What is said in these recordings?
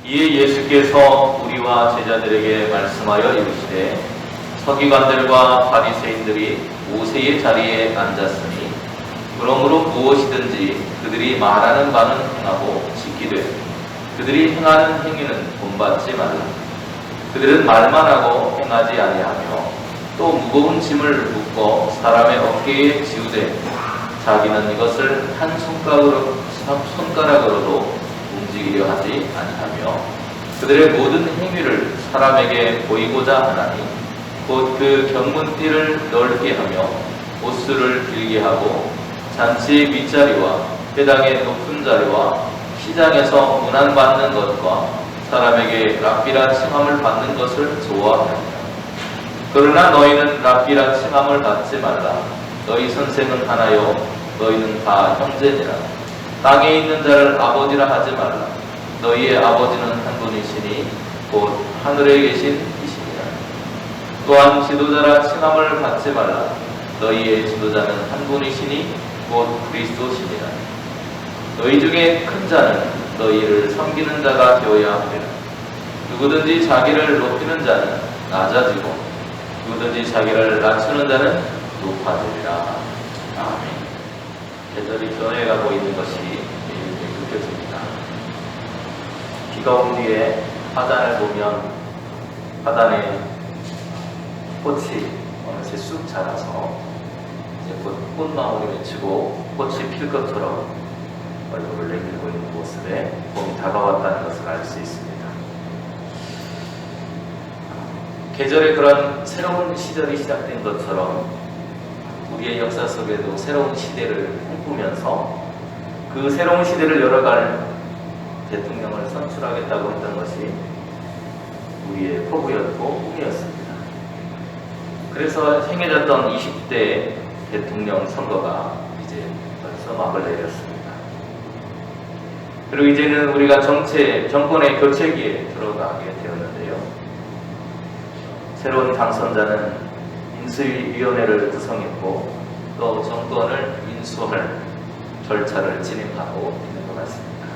이에 예수께서 우리와 제자들에게 말씀하여 이르시되 서기관들과 바리새인들이 모세의 자리에 앉았으니 그러므로 무엇이든지 그들이 말하는 바는 행하고 지키되 그들이 행하는 행위는 본받지 말라. 그들은 말만 하고 행하지 아니하며 또 무거운 짐을 묶어 사람의 어깨에 지우되 자기는 이것을 한 손가락으로도 움직이려 하지 아니하며 그들의 모든 행위를 사람에게 보이고자 하나니 곧 그 경문띠를 넓게 하며 옷수를 길게 하고 잔치의 윗자리와 회당의 높은 자리와 시장에서 문안받는 것과 사람에게 랍비라 칭함을 받는 것을 좋아하느니라. 그러나 너희는 랍비라 칭함을 받지 말라. 너희 선생은 하나요 너희는 다 형제니라. 땅에 있는 자를 아버지라 하지 말라. 너희의 아버지는 한 분이시니 곧 하늘에 계신 이시니라. 또한 지도자라 칭함을 받지 말라. 너희의 지도자는 한 분이시니 곧 그리스도시니라. 너희 중에 큰 자는 너희를 섬기는 자가 되어야 하리라. 누구든지 자기를 높이는 자는 낮아지고 누구든지 자기를 낮추는 자는 높아지리라. 아멘. 계절이 변해가고 있는 것이 느껴집니다. 비가 온 뒤에 화단을 보면 화단에 꽃이 어느새 쑥 자라서 이제 꽃망울이 맺히고 꽃이 필 것처럼 얼굴을 내밀고 있는 모습에 봄이 다가왔다는 것을 알 수 있습니다. 계절의 그런 새로운 시절이 시작된 것처럼 우리의 역사 속에도 새로운 시대를 꿈꾸면서 그 새로운 시대를 열어갈 대통령을 선출하겠다고 했던 것이 우리의 포부였고 꿈이었습니다. 그래서 행해졌던 20대 대통령 선거가 이제 벌써 막을 내렸습니다. 그리고 이제는 우리가 정권의 교체기에 들어가게 되었는데요. 새로운 당선자는 인수위원회를 구성했고 또 정권을 인수할 절차를 진행하고 있는 것 같습니다.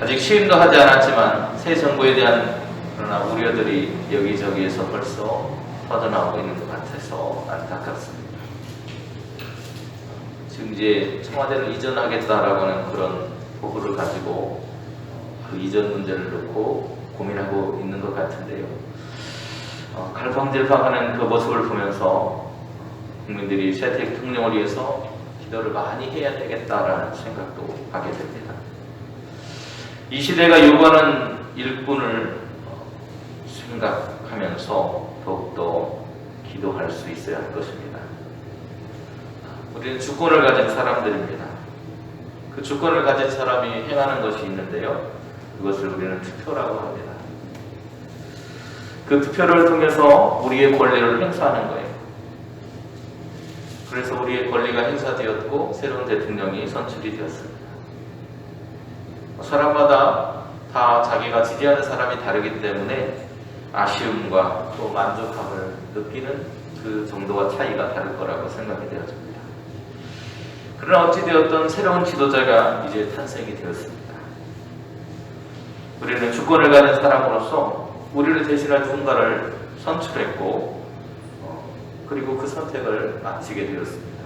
아직 취임도 하지 않았지만 새 정부에 대한 그러나 우려들이 여기저기에서 벌써 퍼져나오고 있는 것 같아서 안타깝습니다. 지금 이제 청와대를 이전하겠다라고 하는 그런 포부를 가지고 그 이전 문제를 놓고 고민하고 있는 것 같은데요. 갈팡질팡하는 그 모습을 보면서 국민들이 새 대통령을 위해서 기도를 많이 해야 되겠다라는 생각도 하게 됩니다. 이 시대가 요구하는 일꾼을 생각하면서 더욱더 기도할 수 있어야 할 것입니다. 우리는 주권을 가진 사람들입니다. 그 주권을 가진 사람이 행하는 것이 있는데요. 그것을 우리는 투표라고 합니다. 그 투표를 통해서 우리의 권리를 행사하는 거예요. 그래서 우리의 권리가 행사되었고 새로운 대통령이 선출이 되었습니다. 사람마다 다 자기가 지지하는 사람이 다르기 때문에 아쉬움과 또 만족감을 느끼는 그 정도와 차이가 다를 거라고 생각이 되어집니다. 그러나 어찌되었던 새로운 지도자가 이제 탄생이 되었습니다. 우리는 주권을 가진 사람으로서 우리를 대신할 누군가를 선출했고 그리고 그 선택을 마치게 되었습니다.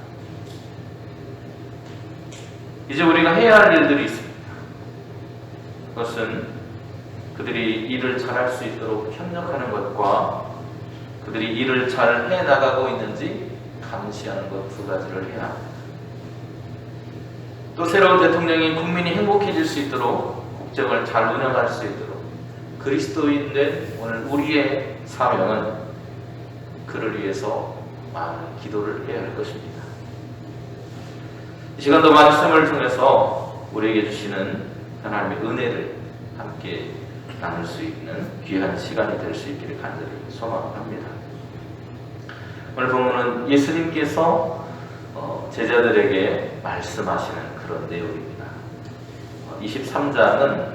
이제 우리가 해야 할 일들이 있습니다. 그것은 그들이 일을 잘할 수 있도록 협력하는 것과 그들이 일을 잘 해나가고 있는지 감시하는 것 두 가지를 해야 합니다. 또 새로운 대통령이 국민이 행복해질 수 있도록 국정을 잘 운영할 수 있도록 그리스도인된 오늘 우리의 사명은 그를 위해서 많은 기도를 해야 할 것입니다. 이 시간도 말씀을 통해서 우리에게 주시는 하나님의 은혜를 함께 나눌 수 있는 귀한 시간이 될 수 있기를 간절히 소망합니다. 오늘 본문은 예수님께서 제자들에게 말씀하시는 그런 내용입니다. 23장은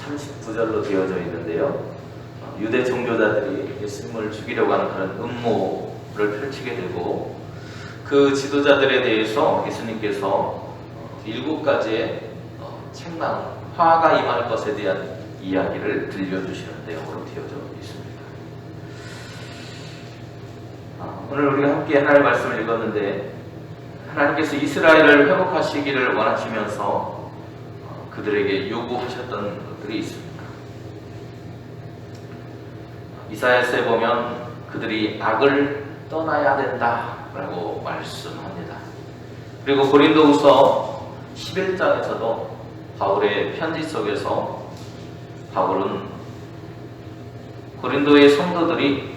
39절로 되어져 있는데요. 유대 종교자들이 예수님을 죽이려고 하는 그런 음모를 펼치게 되고 그 지도자들에 대해서 예수님께서 7가지의 책망 화가 임할 것에 대한 이야기를 들려주시는 내용으로 되어져 있습니다. 오늘 우리가 함께 하나님의 말씀을 읽었는데 하나님께서 이스라엘을 회복하시기를 원하시면서 그들에게 요구하셨던 것들이 있습니다. 이사야서에 보면 그들이 악을 떠나야 된다라고 말씀합니다. 그리고 고린도후서 11장에서도 바울의 편지 속에서 바울은 고린도의 성도들이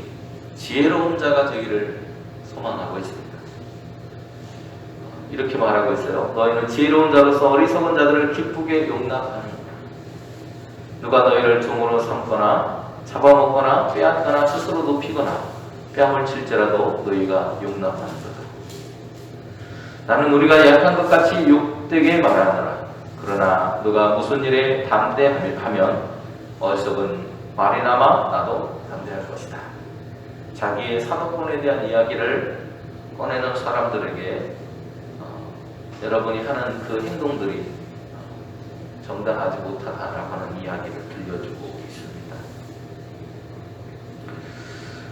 지혜로운 자가 되기를 소망하고 있습니다. 이렇게 말하고 있어요. 너희는 지혜로운 자로서 어리석은 자들을 기쁘게 용납하는 누가 너희를 종으로 삼거나 잡아먹거나 빼앗거나 스스로 높이거나 뺨을 칠지라도 너희가 용납하는 거다. 나는 우리가 약한 것 같이 욕되게 말하노라. 그러나 누가 무슨 일에 담대하면 어리석은 말이나마 나도 담대할 것이다. 자기의 사도권에 대한 이야기를 꺼내는 사람들에게 여러분이 하는 그 행동들이 정당하지 못하다라고 하는 이야기를 들려주고 있습니다.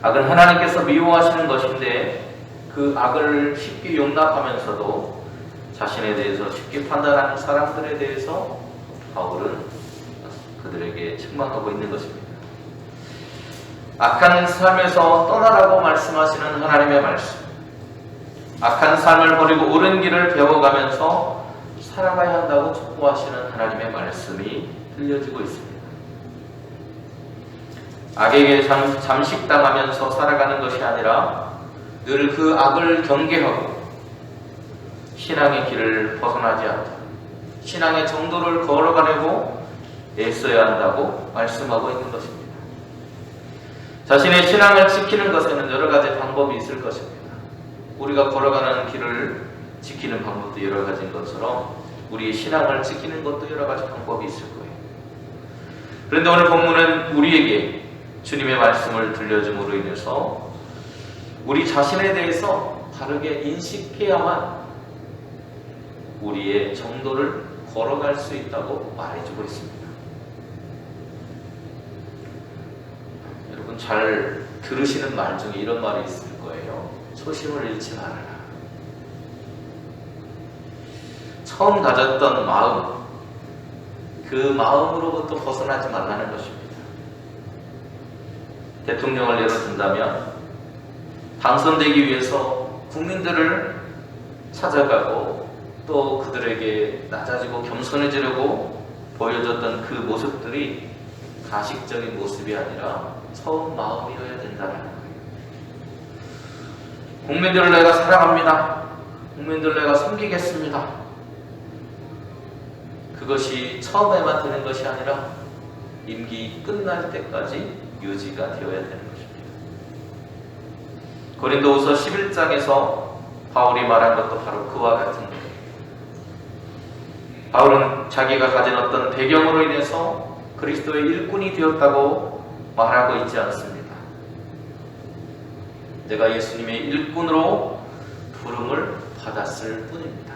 악은 하나님께서 미워하시는 것인데 그 악을 쉽게 용납하면서도 자신에 대해서 쉽게 판단하는 사람들에 대해서 바울은 그들에게 책망하고 있는 것입니다. 악한 삶에서 떠나라고 말씀하시는 하나님의 말씀, 악한 삶을 버리고 옳은 길을 배워가면서 살아가야 한다고 촉구하시는 하나님의 말씀이 들려지고 있습니다. 악에게 잠식당하면서 살아가는 것이 아니라 늘 그 악을 경계하고 신앙의 길을 벗어나지 않고 신앙의 정도를 걸어가려고 애써야 한다고 말씀하고 있는 것입니다. 자신의 신앙을 지키는 것에는 여러 가지 방법이 있을 것입니다. 우리가 걸어가는 길을 지키는 방법도 여러 가지인 것처럼 우리의 신앙을 지키는 것도 여러 가지 방법이 있을 거예요. 그런데 오늘 본문은 우리에게 주님의 말씀을 들려줌으로 인해서 우리 자신에 대해서 바르게 인식해야만 우리의 정도를 걸어갈 수 있다고 말해주고 있습니다. 여러분 잘 들으시는 말 중에 이런 말이 있을 거예요. 초심을 잃지 말아라. 처음 가졌던 마음, 그 마음으로부터 벗어나지 말라는 것입니다. 대통령을 예로 든다면 당선되기 위해서 국민들을 찾아가고 또 그들에게 낮아지고 겸손해지려고 보여줬던 그 모습들이 가식적인 모습이 아니라 처음 마음이어야 된다는 거예요. 국민들을 내가 사랑합니다. 국민들을 내가 섬기겠습니다. 그것이 처음에만 되는 것이 아니라 임기 끝날 때까지 유지가 되어야 되는 것입니다. 고린도후서 11장에서 바울이 말한 것도 바로 그와 같은 거예요. 바울은 자기가 가진 어떤 배경으로 인해서 그리스도의 일꾼이 되었다고 말하고 있지 않습니다. 내가 예수님의 일꾼으로 부름을 받았을 뿐입니다.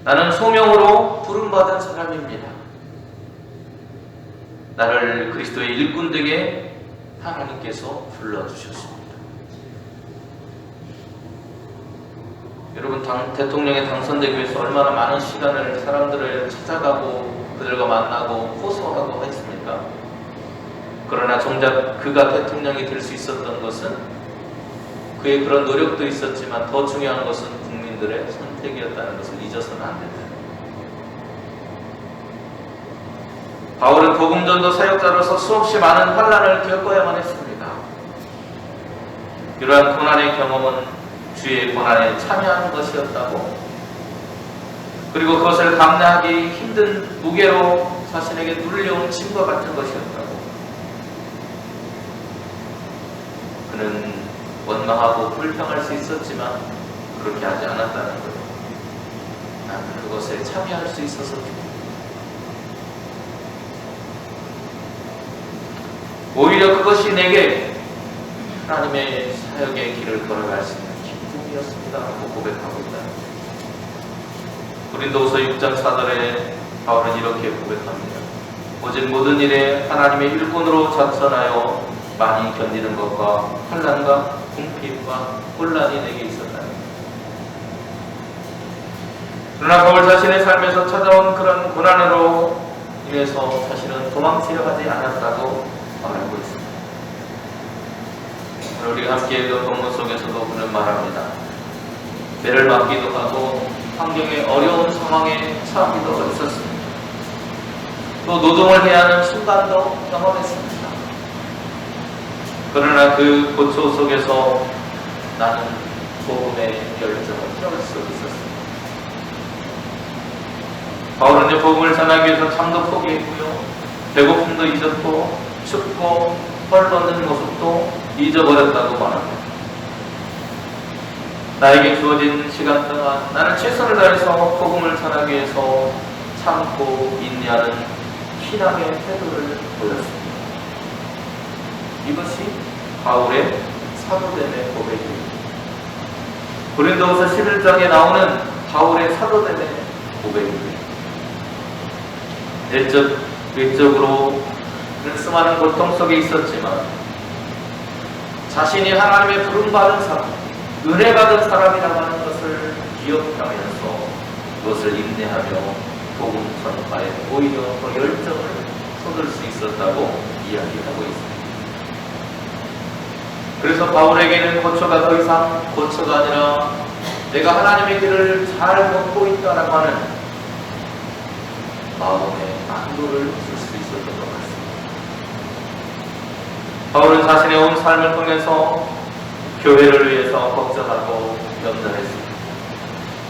나는 소명으로 부름받은 사람입니다. 나를 그리스도의 일꾼 되게 하나님께서 불러주셨습니다. 여러분 대통령에 당선되기 위해서 얼마나 많은 시간을 사람들을 찾아가고 그들과 만나고 호소하고 했습니까? 그러나 정작 그가 대통령이 될 수 있었던 것은 그의 그런 노력도 있었지만 더 중요한 것은 국민들의 선택이었다는 것을 잊어서는 안 된다. 바울은 복음전도 사역자로서 수없이 많은 환난을 겪어야만 했습니다. 이러한 고난의 경험은 주의 고난에 참여하는 것이었다고, 그리고 그것을 감내하기 힘든 무게로 자신에게 눌려온 짐과 같은 것이었다고, 그는 원망하고 불평할 수 있었지만 그렇게 하지 않았다는 거예요. 나는 그것에 참여할 수 있어서 오히려 그것이 내게 하나님의 사역의 길을 걸어갈 수 있는 기쁨이었습니다 라고 고백하고 있다. 고린도후서 6장 4절에 바울은 이렇게 고백합니다. 오직 모든 일에 하나님의 일꾼으로 작전하여 많이 견디는 것과 환난과 궁핍과 혼란이 내게 있었다. 그러나 바울 자신의 삶에서 찾아온 그런 고난으로 인해서 자신은 도망치려 하지 않았다고 말하고 있습니다. 오늘 우리가 함께 읽은 본문 속에서도 그는 말합니다. 배를 맞기도 하고 환경의 어려운 상황에 처하기도 했었습니다. 또 노동을 해야 하는 순간도 경험했습니다. 그러나 그 고초 속에서 나는 복음의 열정을 피울 수 있었습니다. 바울은 복음을 전하기 위해서 잠도 포기했고요. 배고픔도 잊었고 춥고 헐벗는 모습도 잊어버렸다고 말합니다. 나에게 주어진 시간 동안 나는 최선을 다해서 복음을 전하기 위해서 참고 인내하는 신앙의 태도를 보였습니다. 이것이 바울의 사도됨의 고백입니다. 고린도후서 11장에 나오는 바울의 사도됨의 고백입니다. 외적으로 그는 수많은 고통 속에 있었지만 자신이 하나님의 부름받은 사람, 은혜받은 사람이라고 하는 것을 기억하면서 그것을 인내하며 복음 전파에 오히려 더 열정을 쏟을 수 있었다고 이야기하고 있습니다. 그래서 바울에게는 고초가 더 이상 고초가 아니라 내가 하나님의 길을 잘 걷고 있다라고 하는 마음의 안도를 줄 수 있었던 것 같습니다. 바울은 자신의 온 삶을 통해서 교회를 위해서 걱정하고 염려했습니다.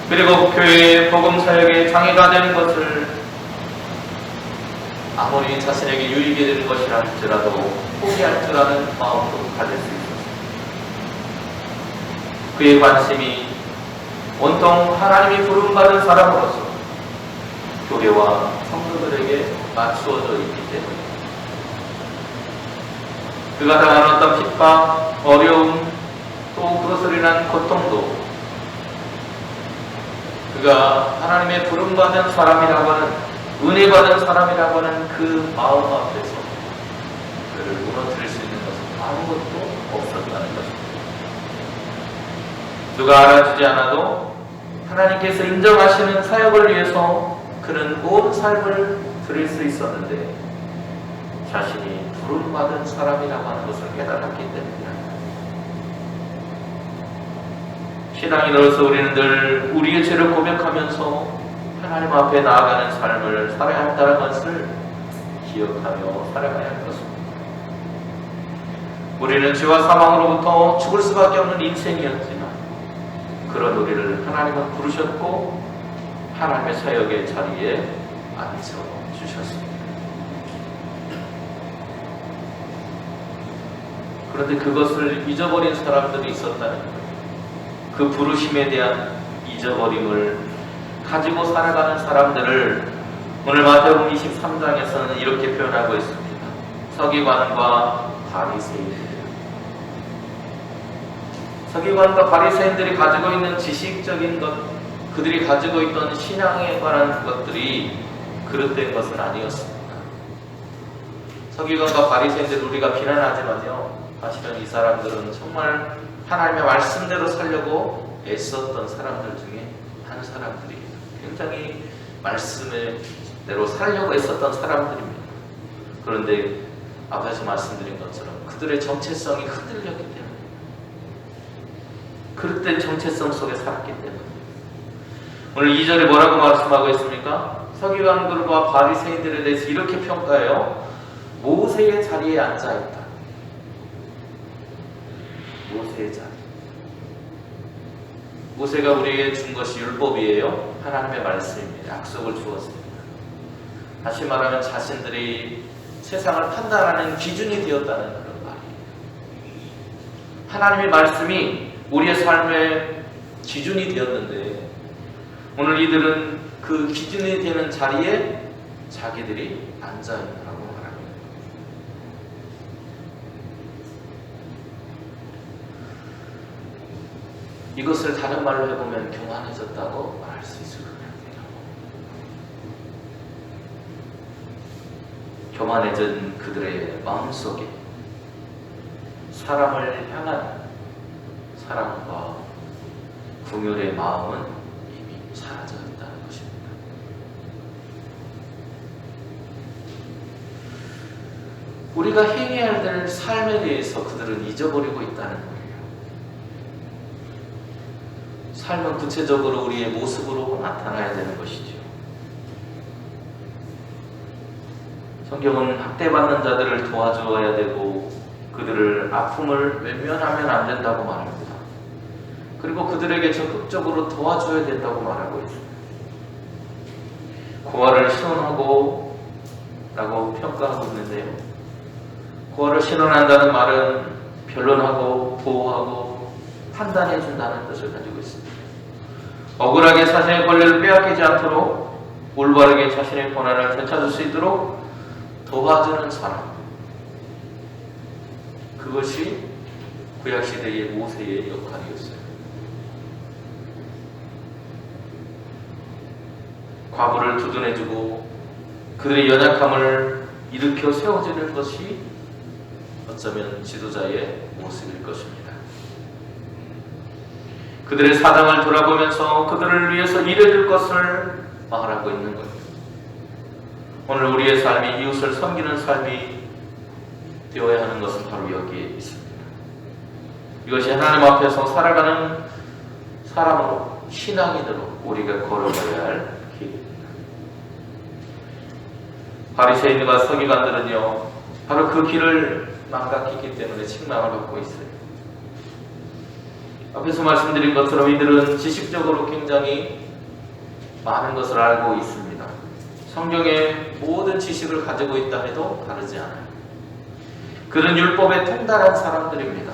그리고 교회의 복음 사역에 장애가 되는 것을 아무리 자신에게 유익이 되는 것이라 할지라도 포기할 줄 아는 마음도 가질 수 있었습니다. 그의 관심이 온통 하나님이 부름받은 사람으로서 교회와 성도들에게 맞추어져 있기 때문입니다. 그가 당하는 어떤 핍박, 어려움, 또 그것으로 인한 고통도 그가 하나님의 부름받은 사람이라고 하는, 은혜받은 사람이라고 하는 그 마음 앞에서 그를 무너뜨릴 수 있는 것은 아무것도 없었다는 것입니다. 누가 알아주지 않아도 하나님께서 인정하시는 사역을 위해서 그는 온 삶을 드릴 수 있었는데 자신이 부름받은 사람이라고 하는 것을 깨달았기 때문입니다. 신앙인으로서 우리는 늘 우리의 죄를 고백하면서 하나님 앞에 나아가는 삶을 살아야 한다는 것을 기억하며 살아가야 할 것입니다. 우리는 죄와 사망으로부터 죽을 수밖에 없는 인생이었지만 그런 우리를 하나님은 부르셨고 하나님의 사역의 자리에 앉혀주셨습니다. 그런데 그것을 잊어버린 사람들이 있었다는 거예요. 그 부르심에 대한 잊어버림을 가지고 살아가는 사람들을 오늘 마태복음 23장에서는 이렇게 표현하고 있습니다. 서기관과 바리새인들. 서기관과 바리새인들이 가지고 있는 지식적인 것, 그들이 가지고 있던 신앙에 관한 것들이 그릇된 것은 아니었습니다. 서기관과 바리새인들 우리가 비난하지만요, 사실은 이 사람들은 정말 하나님의 말씀대로 살려고 애썼던 사람들 중에 한 사람들이 굉장히 말씀대로 살려고 애썼던 사람들입니다. 그런데 앞에서 말씀드린 것처럼 그들의 정체성이 흔들렸기 때문에, 그릇된 정체성 속에 살았기 때문에 오늘 2절에 뭐라고 말씀하고 있습니까? 서기관들과 바리새인들에 대해서 이렇게 평가해요. 모세의 자리에 앉아있다. 모세의 자리. 모세가 우리에게 준 것이 율법이에요. 하나님의 말씀입니다. 약속을 주었습니다. 다시 말하면 자신들이 세상을 판단하는 기준이 되었다는 그런 말이에요. 하나님의 말씀이 우리의 삶의 기준이 되었는데 오늘 이들은 그 기준이 되는 자리에 자기들이 앉아있다고 말합니다. 이것을 다른 말로 해보면 교만해졌다고 말할 수 있을 것 같아요. 교만해진 그들의 마음속에 사람을 향한 사랑과 긍휼의 마음은 이미 사라져 있다는 것입니다. 우리가 행해야 될 삶에 대해서 그들은 잊어버리고 있다는 거예요. 삶은 구체적으로 우리의 모습으로 나타나야 되는 것이죠. 성경은 학대받는 자들을 도와주어야 되고 그들을 아픔을 외면하면 안 된다고 말합니다. 그리고 그들에게 적극적으로 도와줘야 된다고 말하고 있습니다. 고아를 신원하고 라고 평가하고 있는데요. 고아를 신원한다는 말은 변론하고 보호하고 판단해 준다는 뜻을 가지고 있습니다. 억울하게 자신의 권리를 빼앗기지 않도록 올바르게 자신의 권한을 되찾을 수 있도록 도와주는 사람, 그것이 구약시대의 모세의 역할이었어요. 과부를 두둔해주고 그들의 연약함을 일으켜 세워주는 것이 어쩌면 지도자의 모습일 것입니다. 그들의 사정을 돌아보면서 그들을 위해서 일해줄 것을 말하고 있는 거예요. 오늘 우리의 삶이 이웃을 섬기는 삶이 되어야 하는 것은 바로 여기에 있습니다. 이것이 하나님 앞에서 살아가는 사람으로 신앙인으로 우리가 걸어가야 할 길입니다. 바리새인과 서기관들은요, 바로 그 길을 망각했기 때문에 책망을 받고 있어요. 앞에서 말씀드린 것처럼 이들은 지식적으로 굉장히 많은 것을 알고 있습니다. 성경의 모든 지식을 가지고 있다 해도 다르지 않아요. 그는 율법에 통달한 사람들입니다.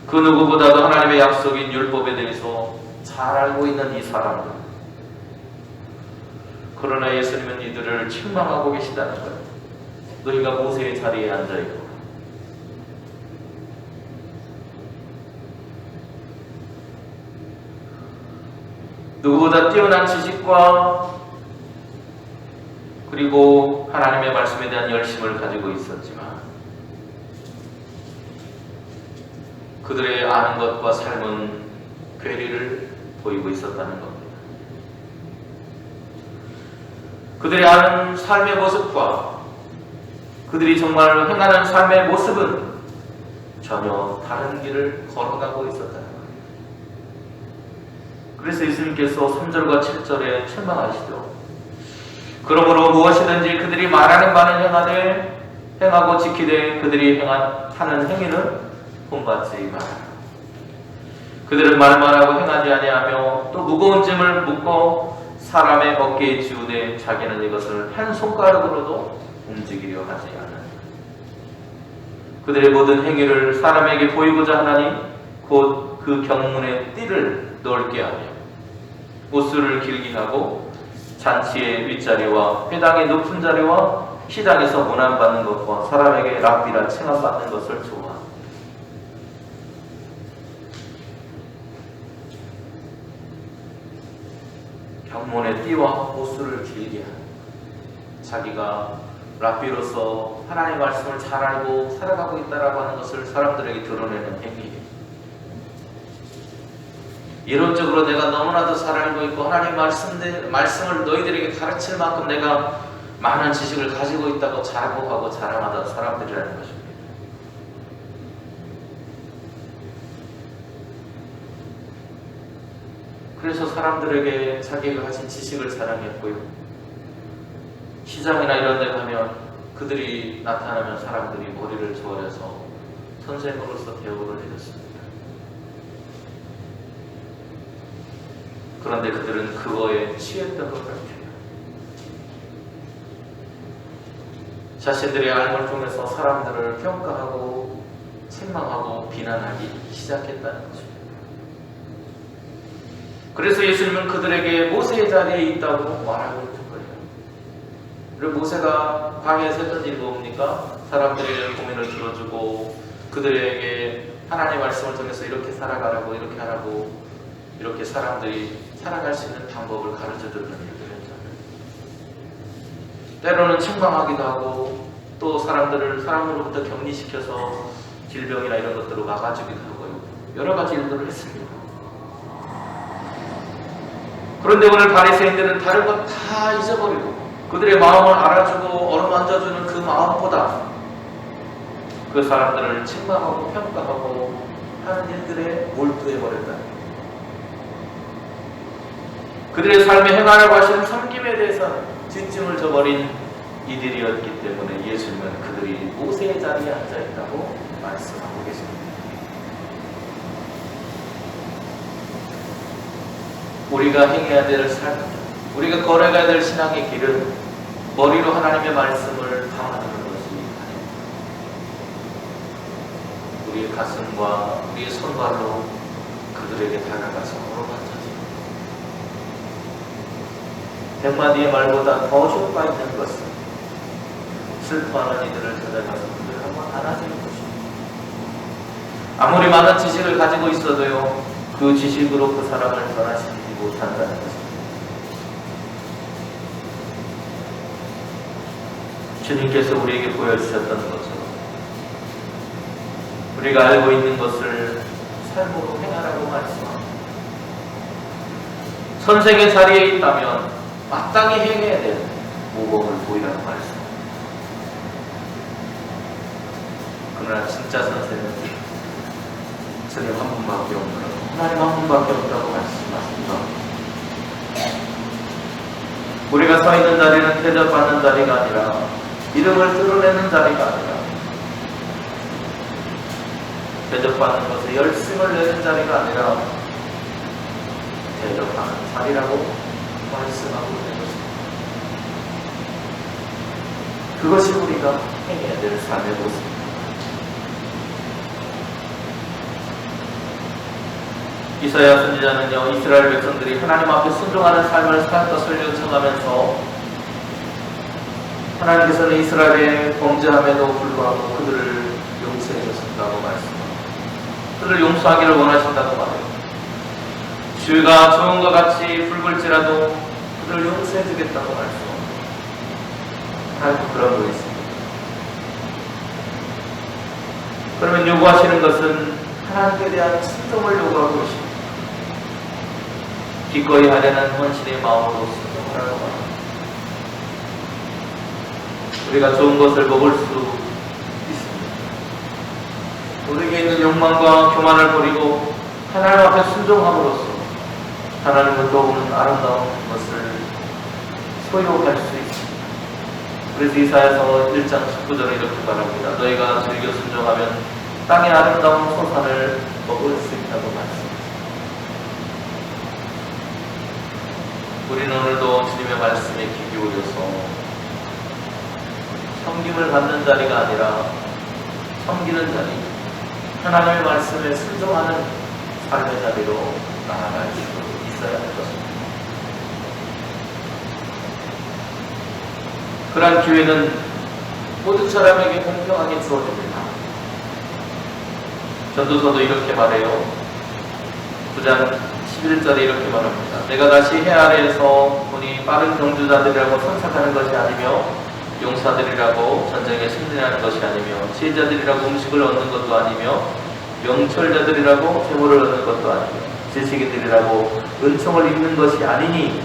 그 누구보다도 하나님의 약속인 율법에 대해서 잘 알고 있는 이 사람들. 그러나 예수님은 이들을 책망하고 계시다는 거예요. 너희가 모세의 자리에 앉아있고 누구보다 뛰어난 지식과 그리고 하나님의 말씀에 대한 열심을 가지고 있었지만 그들의 아는 것과 삶은 괴리를 보이고 있었다는 겁니다. 그들이 아는 삶의 모습과 그들이 정말 행하는 삶의 모습은 전혀 다른 길을 걸어가고 있었다는 겁니다. 그래서 예수님께서 3절과 7절에 책망하시죠. 그러므로 무엇이든지 그들이 말하는 바는 행하고 지키되 그들이 하는 행위는 본받지 마라. 그들은 말만 하고 행하지 아니하며 또 무거운 짐을 묶어 사람의 어깨에 지우되 자기는 이것을 한 손가락으로도 움직이려 하지 않아. 그들의 모든 행위를 사람에게 보이고자 하나니 곧 그 경문의 띠를 넓게 하며 옷수를 길게 하고 잔치의 윗자리와 회당의 높은 자리와 시장에서 문안받는 것과 사람에게 랍비라 칭함받는 것을 좋아한다. 경문의 띠와 옷수를 길게 하는, 자기가 랍비로서 하나님의 말씀을 잘 알고 살아가고 있다라고 하는 것을 사람들에게 드러내는 행위예요. 이론적으로 내가 너무나도 잘 알고 있고 하나님 말씀을 너희들에게 가르칠 만큼 내가 많은 지식을 가지고 있다고 자부하고 자랑하던 사람들이라는 것입니다. 그래서 사람들에게 자기가 가진 지식을 자랑했고요. 시장이나 이런 데 가면 그들이 나타나면 사람들이 머리를 조아려서 선생으로서 대우를 해줬습니다. 그런데 그들은 그거에 취했던 것 같아요. 자신들의 알을 통해서 사람들을 평가하고 책망하고 비난하기 시작했다는 것입니다. 그래서 예수님은 그들에게 모세의 자리에 있다고 말하고 있는 거예요. 그리고 모세가 광야에서 했던 일이 뭡니까? 사람들의 고민을 들어주고 그들에게 하나님의 말씀을 통해서 이렇게 살아가라고, 이렇게 하라고, 이렇게 사람들이 살아갈 수 있는 방법을 가르쳐주는 일을 했잖아요. 때로는 책망하기도 하고 또 사람으로부터 격리시켜서 질병이나 이런 것들로 막아주기도 하고요. 여러 가지 일들을 했습니다. 그런데 오늘 바리새인들은 다른 것 다 잊어버리고 그들의 마음을 알아주고 어루만져주는 그 마음보다 그 사람들을 책망하고 평가하고 하는 일들에 몰두해버렸다. 그들의 삶에 행하려고 하시는 섬김에 대해서 뒷짐을 져버린 이들이었기 때문에 예수님은 그들이 모세의 자리에 앉아있다고 말씀하고 계십니다. 우리가 행해야 될 삶, 우리가 걸어가야 될 신앙의 길은 머리로 하나님의 말씀을 담아두는 것이 아닙니다. 우리의 가슴과 우리의 손발로 그들에게 다가가서 어루만져주고 100마디의 말보다 더 효과 있는 것은 슬퍼하는 이들을 찾아가서 그들을 한번 안아주는 것입니다. 아무리 많은 지식을 가지고 있어도요, 그 지식으로 그 사람을 변화시키지 못한다는 것입니다. 주님께서 우리에게 보여주셨던 것처럼 우리가 알고 있는 것을 삶으로 행하라고 말씀합니다. 선생의 자리에 있다면 마땅히 행해야 될 모범을 보이라고 말씀합니다. 그러나 진짜 선생은 주님 한 분밖에 없는 하나님 한 분밖에 없다고 말씀하십니다. 우리가 서 있는 자리는 대접받는 자리가 아니라 이름을 드러내는 자리가 아니라 대접받는 것에 열심을 내는 자리가 아니라 대접하는 자리라고 말씀하고 있는 것입니다. 그것이 우리가 행해야 될 삶의 모습입니다. 이사야 선지자는요, 이스라엘 백성들이 하나님 앞에 순종하는 삶을 살 것을 요청하면서 하나님께서는 이스라엘의 범죄함에도 불구하고 그들을 용서해 주신다고 말씀합니다. 그들을 용서하기를 원하신다고 말해요. 주가 좋은 것 같이 붉을지라도 그들을 용서해 주겠다고 말씀합니다. 하나님 그런 분이십니다. 그러면 요구하시는 것은 하나님께 대한 순종을 요구하고 계십니다. 기꺼이 하려는 헌신의 마음으로 순종하라고 합니다. 우리가 좋은 것을 먹을 수 있습니다. 우리에게 있는 욕망과 교만을 버리고 하나님 앞에 순종함으로써 하나님은 더욱은 아름다운 것을 소유할 수 있습니다. 그래서 이사야서 1장 19절에 이렇게 말합니다. 너희가 즐겨 순종하면 땅의 아름다운 소산을 먹을 수 있다고 말씀합니다. 우리는 오늘도 주님의 말씀에 귀 기울여서 섬김을 받는 자리가 아니라 섬기는 자리, 하나님의 말씀에 순종하는 삶의 자리로 나아갈 수 있어야 할 것입니다. 그러한 기회는 모든 사람에게 공평하게 주어집니다. 전도서도 이렇게 말해요. 9장 11절에 이렇게 말합니다. 내가 다시 해 아래에서 보니 빠른 경주자들이라고 선착하는 것이 아니며 용사들이라고 전쟁에 승리하는 것이 아니며 지혜자들이라고 음식을 얻는 것도 아니며 명철자들이라고 재물을 얻는 것도 아니며 지식인들이라고 은총을 입는 것이 아니니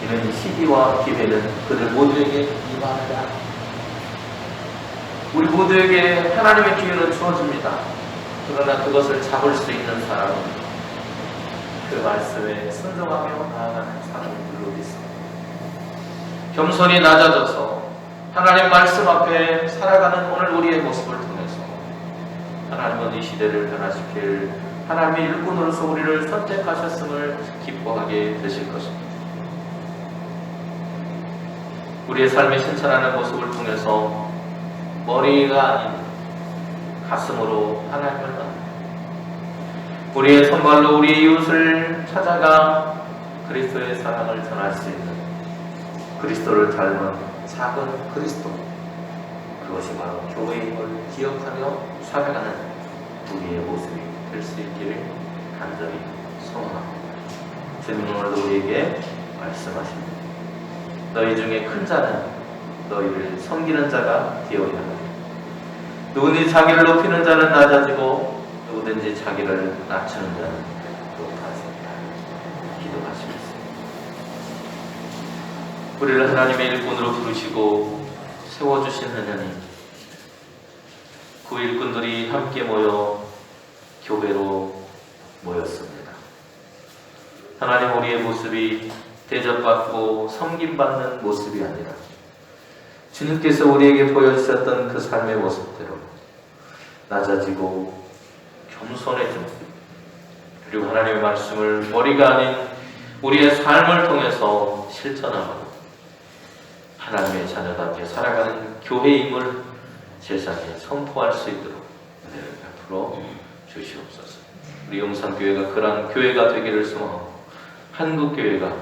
이는 시기와 기회는 그들 모두에게 임하리라. 우리 모두에게 하나님의 기회는 주어집니다. 그러나 그것을 잡을 수 있는 사람은 그 말씀에 순종하며 나아가는 사람을 불러있습니다. 겸손히 낮아져서 하나님 말씀 앞에 살아가는 오늘 우리의 모습을 통해서 하나님은 이 시대를 변화시킬 하나님의 일꾼으로서 우리를 선택하셨음을 기뻐하게 되실 것입니다. 우리의 삶이 실천하는 모습을 통해서 머리가 아닌 가슴으로 하나님을 만나 우리의 손발로 우리의 이웃을 찾아가 그리스도의 사랑을 전할 수 있는 그리스도를 닮은 작은 그리스도, 그것이 바로 교회임을 기억하며 살아가는 우리의 모습이 될 수 있기를 간절히 소원합니다. 주님은 오늘도 우리에게 말씀하십니다. 너희 중에 큰 자는 너희를 섬기는 자가 되어야 하라. 누구든지 자기를 높이는 자는 낮아지고 누구든지 자기를 낮추는 자는 높아진다. 기도하시겠습니다. 우리를 하나님의 일꾼으로 부르시고 세워주신 하나님, 그 일꾼들이 함께 모여 교회로 모였습니다. 하나님, 우리의 모습이 대접받고 섬김받는 모습이 아니라 주님께서 우리에게 보여주셨던 그 삶의 모습대로 낮아지고 겸손해지는, 그리고 하나님의 말씀을 머리가 아닌 우리의 삶을 통해서 실천하고 하나님의 자녀답게 살아가는 교회임을 세상에 선포할 수 있도록 은혜를 베풀어 주시옵소서. 우리 영산교회가 그러한 교회가 되기를 소망하고 한국교회가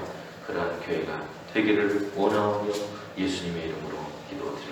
그러한 교회가 되기를 원하오며 예수님의 이름으로 기도드립니다.